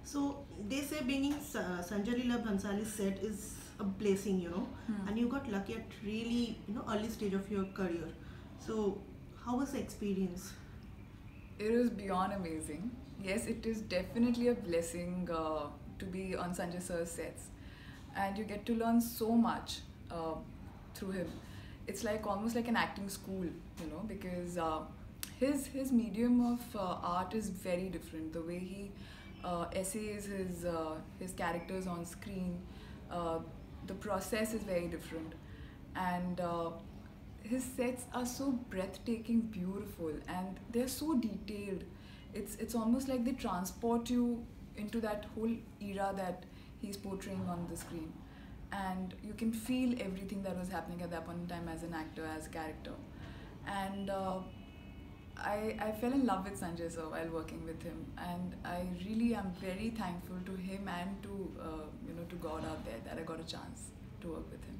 So they say being in Sanjay Leela Bhansali's set is a blessing, Hmm. and you got lucky at really, early stage of your career. So how was the experience? It was beyond amazing. Yes, it is definitely a blessing to be on Sanjay sir's sets, and you get to learn so much uh, through him. It's like almost like an acting school, because his medium of art is very different. The way he essays his characters on screen, uh, the process is very different, and his sets are so breathtaking beautiful, and they're so detailed. It's almost like they transport you into that whole era that he's portraying on the screen, and you can feel everything that was happening at that point in time as an actor, as a character. And I fell in love with Sanjay sir while working with him, and I really am very thankful to him and to God out there that I got a chance to work with him.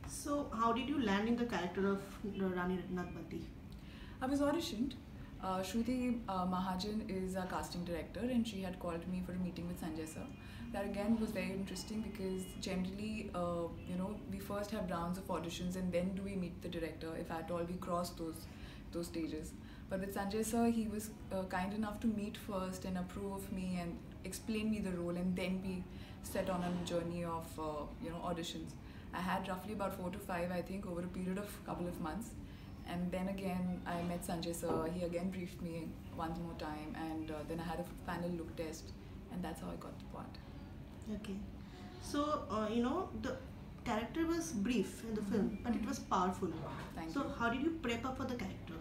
So how did you land in the character of Rani Ratnapati? I was auditioned. Shruti Mahajan is a casting director, and she had called me for a meeting with Sanjay sir. That again was very interesting because generally, we first have rounds of auditions and then do we meet the director if at all we cross those stages. But with Sanjay sir, he was kind enough to meet first and approve of me and explain me the role, and then we set on a journey of auditions. I had roughly about 4 to 5, I think, over a period of couple of months. And then again, I met Sanjay sir. He again briefed me once more time, and then I had a panel look test, and that's how I got the part. Okay. So, the character was brief in the film, but it was powerful. Thank So, you. how did you prep up for the character?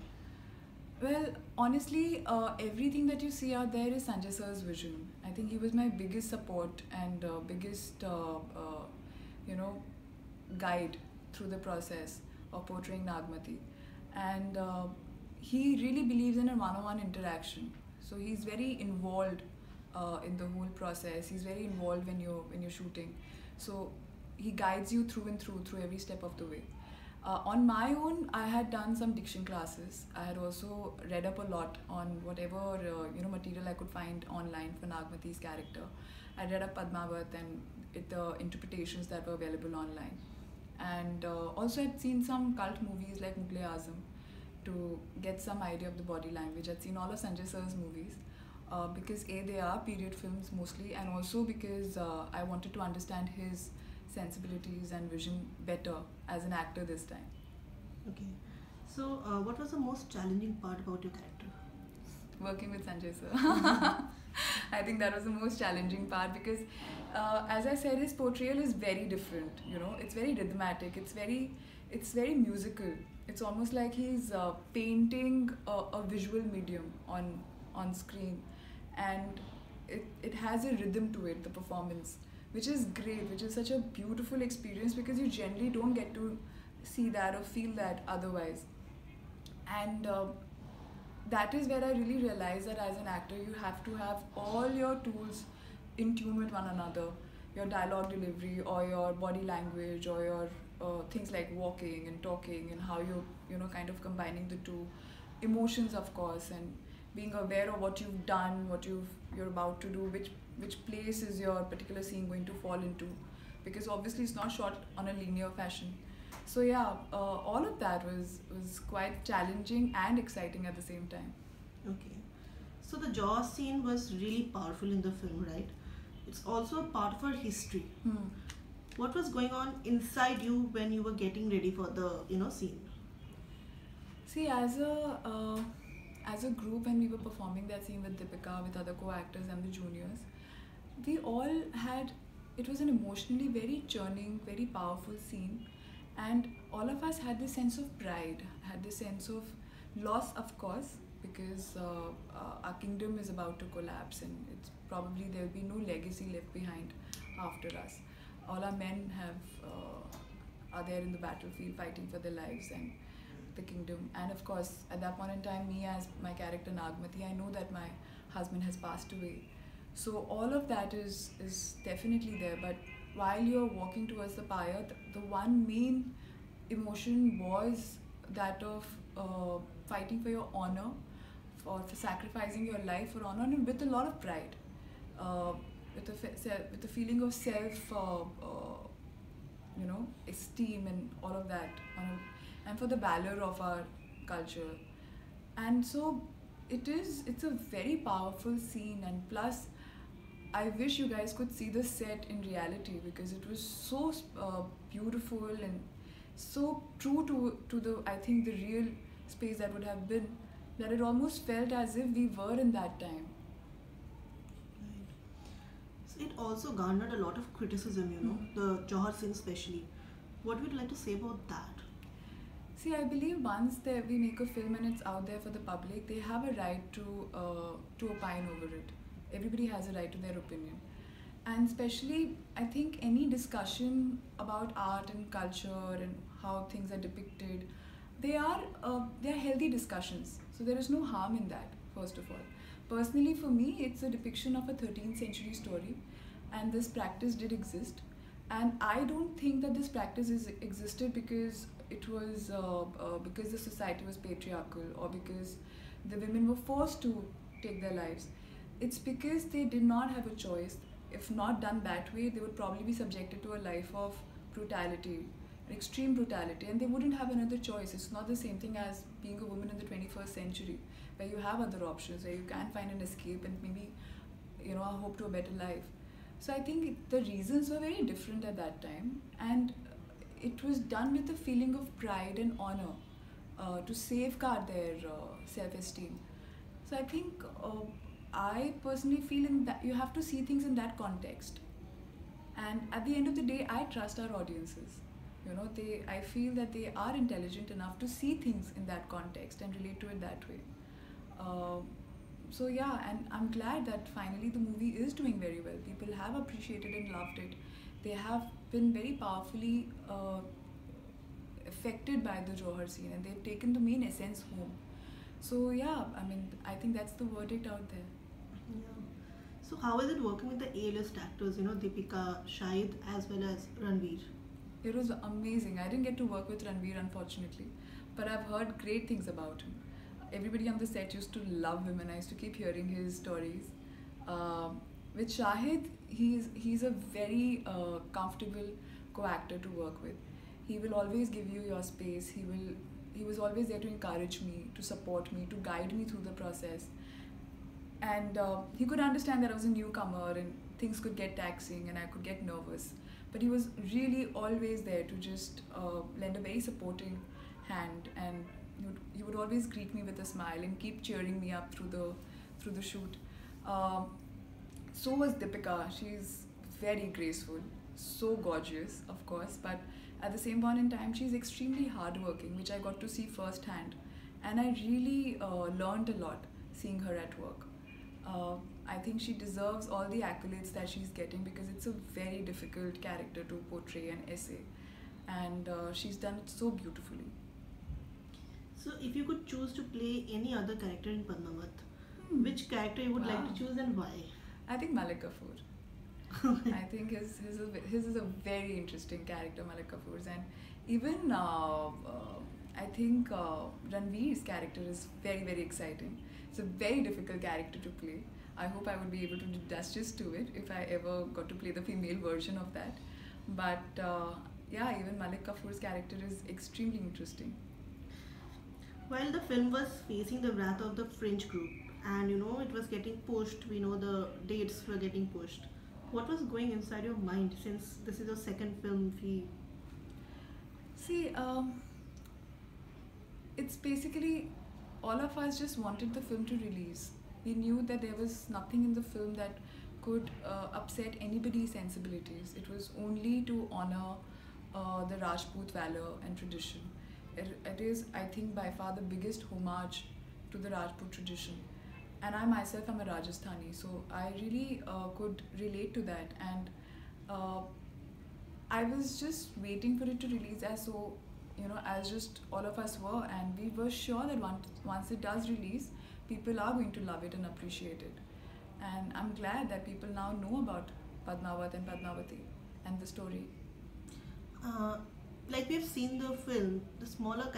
Well, honestly, everything that you see out there is Sanjay sir's vision. I think he was my biggest support and biggest, you know, guide through the process of portraying Nagmati. And he really believes in a one-on-one interaction. So he's very involved in the whole process. He's very involved when you're shooting. So he guides you through and through every step of the way. On my own, I had done some diction classes. I had also read up a lot on whatever material I could find online for Nagmati's character. I read up Padmavat and the interpretations that were available online, and also I'd seen some cult movies like Mughal Azam to get some idea of the body language. I'd seen all of Sanjay sir's movies because they are period films mostly, and also because I wanted to understand his sensibilities and vision better as an actor this time. Okay. So, what was the most challenging part about your character? Working with Sanjay sir. I think that was the most challenging part because, as I said, his portrayal is very different. It's very rhythmatic. It's very musical. It's almost like he's painting a visual medium on screen, and it has a rhythm to it. The performance, which is great, which is such a beautiful experience because you generally don't get to see that or feel that otherwise. And that is where I really realized that as an actor, you have to have all your tools in tune with one another. Your dialogue delivery, or your body language, or your things like walking and talking, and how you kind of combining the two. Emotions, of course, and being aware of what you've done, you're about to do, which place is your particular scene going to fall into, because obviously it's not shot on a linear fashion. So yeah, all of that was quite challenging and exciting at the same time. Okay. So, the Jaws scene was really powerful in the film, right? It's also a part of our history. Hmm. What was going on inside you when you were getting ready for the scene? See, as a group, when we were performing that scene with Deepika, with other co-actors and the juniors, we all had, it was an emotionally very churning, very powerful scene, and all of us had this sense of pride, had this sense of loss, of course, because our kingdom is about to collapse, and it's probably there will be no legacy left behind after us. All our men are there in the battlefield fighting for their lives and the kingdom. And of course, at that point in time, me as my character Nagmati, I know that my husband has passed away. So all of that is definitely there. But while you're walking towards the pyre, the one main emotion was that of fighting for your honor, for sacrificing your life for honor, and with a lot of pride. uh, with a feeling of self, esteem and all of that, and for the valor of our culture. And so it's a very powerful scene, and plus I wish you guys could see the set in reality because it was so beautiful and so true to the, I think, the real space that would have been, that it almost felt as if we were in that time. Right. So it also garnered a lot of criticism, the Johar scene especially. What would you like to say about that? See, I believe once that we make a film and it's out there for the public, they have a right to opine over it. Everybody has a right to their opinion, and especially I think any discussion about art and culture and how things are depicted, they are healthy discussions. So there is no harm in that. First of all, personally for me, it's a depiction of a 13th century story, and this practice did exist. And I don't think that this practice is existed because it was because the society was patriarchal or because the women were forced to take their lives. It's because they did not have a choice. If not done that way, they would probably be subjected to a life of brutality, extreme brutality, and they wouldn't have another choice. It's not the same thing as being a woman in the 21st century, where you have other options, where you can find an escape and maybe, a hope to a better life. So I think the reasons were very different at that time, and it was done with a feeling of pride and honor, to safeguard their self-esteem. So I think I personally feel in that you have to see things in that context. And at the end of the day, I trust our audiences. I feel that they are intelligent enough to see things in that context and relate to it that way. Uh, so yeah, and I'm glad that finally the movie is doing very well. People have appreciated and loved it. They have been very powerfully affected by the Johar scene, and they've taken the main essence home. So yeah, I mean, I think that's the verdict out there. Yeah. So how is it working with the A-list actors, Deepika, Shahid as well as Ranveer? It was amazing. I didn't get to work with Ranveer, unfortunately, but I've heard great things about him. Everybody on the set used to love him, and I used to keep hearing his stories. With Shahid, he's a very comfortable co-actor to work with. He will always give you your space. He was always there to encourage me, to support me, to guide me through the process. And he could understand that I was a newcomer and things could get taxing and I could get nervous. But he was really always there to just lend a very supporting hand, and he would always greet me with a smile and keep cheering me up through the shoot. Um, so was Deepika. She's very graceful, so gorgeous, of course, but at the same point in time, she's extremely hardworking, which I got to see firsthand. And I really learned a lot seeing her at work. Uh, I think she deserves all the accolades that she's getting because it's a very difficult character to portray and essay. And she's done it so beautifully. So if you could choose to play any other character in Padmavat, Hmm. which character you would like Wow. to choose and why? I think Malik Kapoor. I think his is a very interesting character, Malik Kapoor's, and even I think Ranveer's character is very very exciting. It's a very difficult character to play. I hope I would be able to do justice to it if I ever got to play the female version of that. But yeah, even Malik Kapoor's character is extremely interesting. While the film was facing the wrath of the fringe group and it was getting pushed, we know the dates were getting pushed. What was going inside your mind since this is your second film? See, it's basically all of us just wanted the film to release. We knew that there was nothing in the film that could upset anybody's sensibilities. It was only to honor the Rajput valor and tradition. It is, I think, by far the biggest homage to the Rajput tradition. And I myself am a Rajasthani, so I really could relate to that. And uh, I was just waiting for it to release as just all of us were, and we were sure that once it does release, people are going to love it and appreciate it. And I'm glad that people now know about Padmavat and Padmavati and the story. Uh, like we've seen the film, the smaller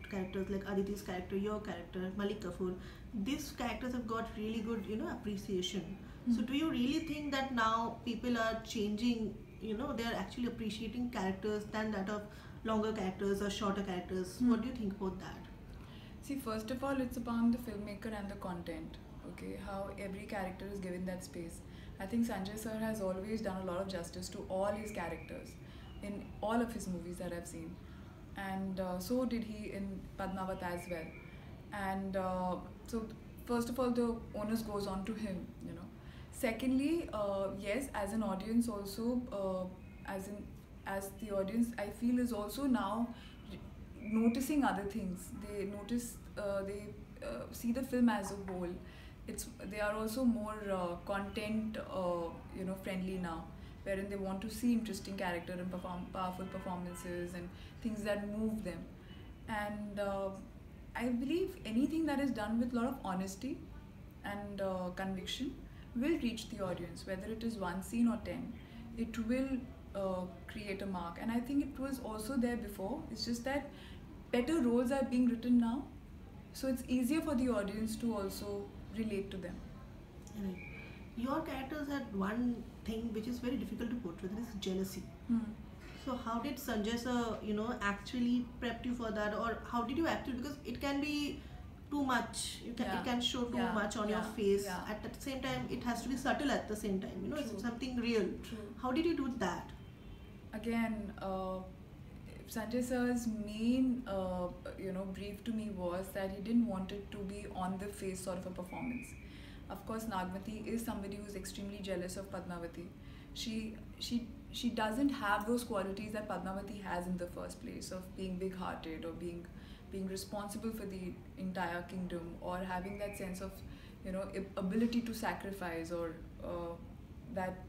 characters like Aditi's character, your character, Malik Kapoor, these characters have got really good, appreciation. So Hmm. do you really think that now people are changing, they are actually appreciating characters than that of longer characters or shorter characters? Hmm. What do you think about that? See, first of all, it's about the filmmaker and the content. Okay, how every character is given that space. I think Sanjay sir has always done a lot of justice to all his characters in all of his movies that I've seen, and so did he in Padmavat as well. And so, first of all, the onus goes on to him. Secondly, yes, as an audience also, as the audience, I feel is also now noticing other things. They notice, they see the film as a whole. They are also more content, friendly now, wherein they want to see interesting character and perform powerful performances and things that move them. And I believe anything that is done with a lot of honesty and conviction will reach the audience, whether it is one scene or 10. It will create a mark. And I think it was also there before. It's just that better roles are being written now, so it's easier for the audience to also relate to them. Right. Your characters had one thing which is very difficult to portray, that is jealousy. Hmm. So how did Sanjay sir, actually prepped you for that, or how did you actually, because it can be too much, Yeah. it can show too Yeah. much on your Yeah. face. Yeah. At the same time, it has to be subtle at the same time. It's True. something real. True. How did you do that? Again, Sanjay sir's main brief to me was that he didn't want it to be on the face sort of a performance. Of course, Nagmati is somebody who's extremely jealous of Padmavati. She doesn't have those qualities that Padmavati has in the first place, of being big-hearted or being responsible for the entire kingdom, or having that sense of ability to sacrifice, or that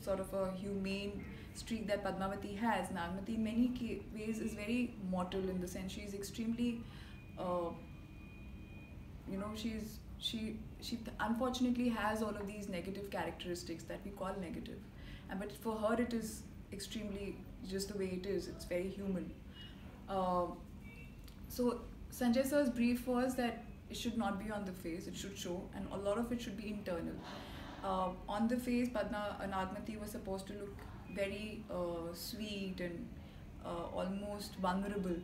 sort of a humane streak that Padmavati has. Nagmati in many ways is very mortal, in the sense she's extremely, uh, she unfortunately has all of these negative characteristics that we call negative, and but for her it is extremely just the way it is. It's very human. Uh, so Sanjay sir's brief was that it should not be on the face; it should show, and a lot of it should be internal. On the face, Nagmati was supposed to look very sweet and almost vulnerable,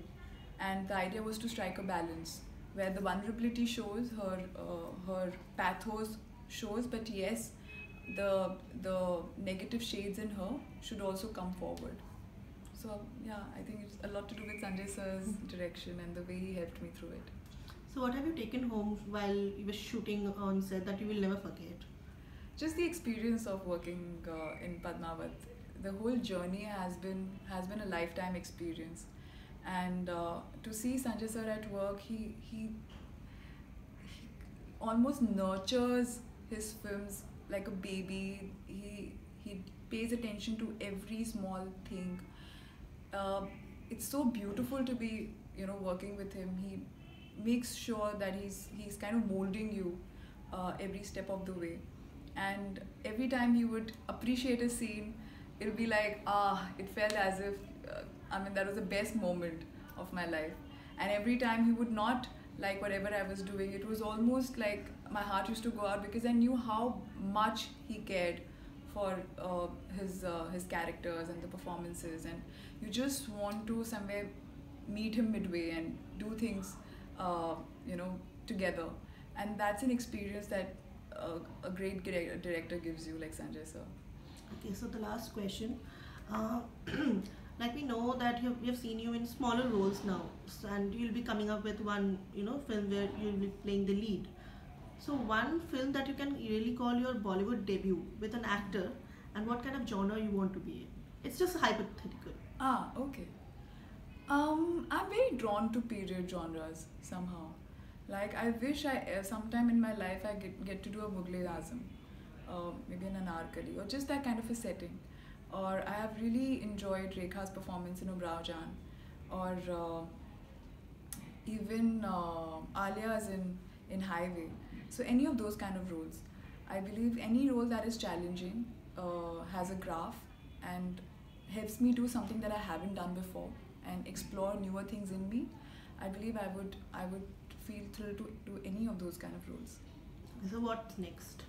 and the idea was to strike a balance where the vulnerability shows, her pathos shows, but yes, the negative shades in her should also come forward. So yeah, I think it's a lot to do with Sanjay sir's direction and the way he helped me through it. So what have you taken home while you were shooting on set that you will never forget? Just the experience of working in Padmavat. The whole journey has been a lifetime experience, and to see Sanjay sir at work, he almost nurtures his films like a baby. He pays attention to every small thing. Uh, it's so beautiful to be working with him. He makes sure that he's kind of molding you every step of the way, and every time he would appreciate a scene, it'll be like, it felt as if that was the best moment of my life. And every time he would not like whatever I was doing, it was almost like my heart used to go out, because I knew how much he cared for his characters and the performances, and you just want to somewhere meet him midway and do things uh, you know together. And that's an experience that a great director gives you, like Sanjay sir. Okay, so the last question. Uh, like we know that we have seen you in smaller roles now, and you'll be coming up with one, film where you'll be playing the lead. So one film that you can really call your Bollywood debut with an actor, and what kind of genre you want to be in. It's just hypothetical. Okay. I'm very drawn to period genres somehow. Like I wish I sometime in my life I get to do a Mughal Azam, maybe an Anarkali, or just that kind of a setting. Or I have really enjoyed Rekha's performance in Ubrao Jan, or even Alia's in Highway. So any of those kind of roles. I believe any role that is challenging, has a graph, and helps me do something that I haven't done before and explore newer things in me, I believe I would feel thrilled to do any of those kind of roles. So what's next?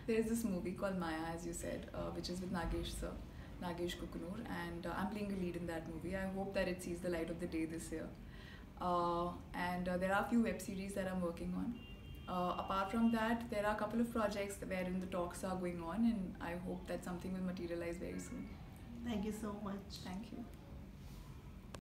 There is this movie called Maya, as you said, which is with Nagesh sir, Nagesh Kukunur, and I'm playing a lead in that movie. I hope that it sees the light of the day this year. And there are a few web series that I'm working on. Apart from that, there are a couple of projects wherein the talks are going on, and I hope that something will materialize very soon. Thank you so much. Thank you.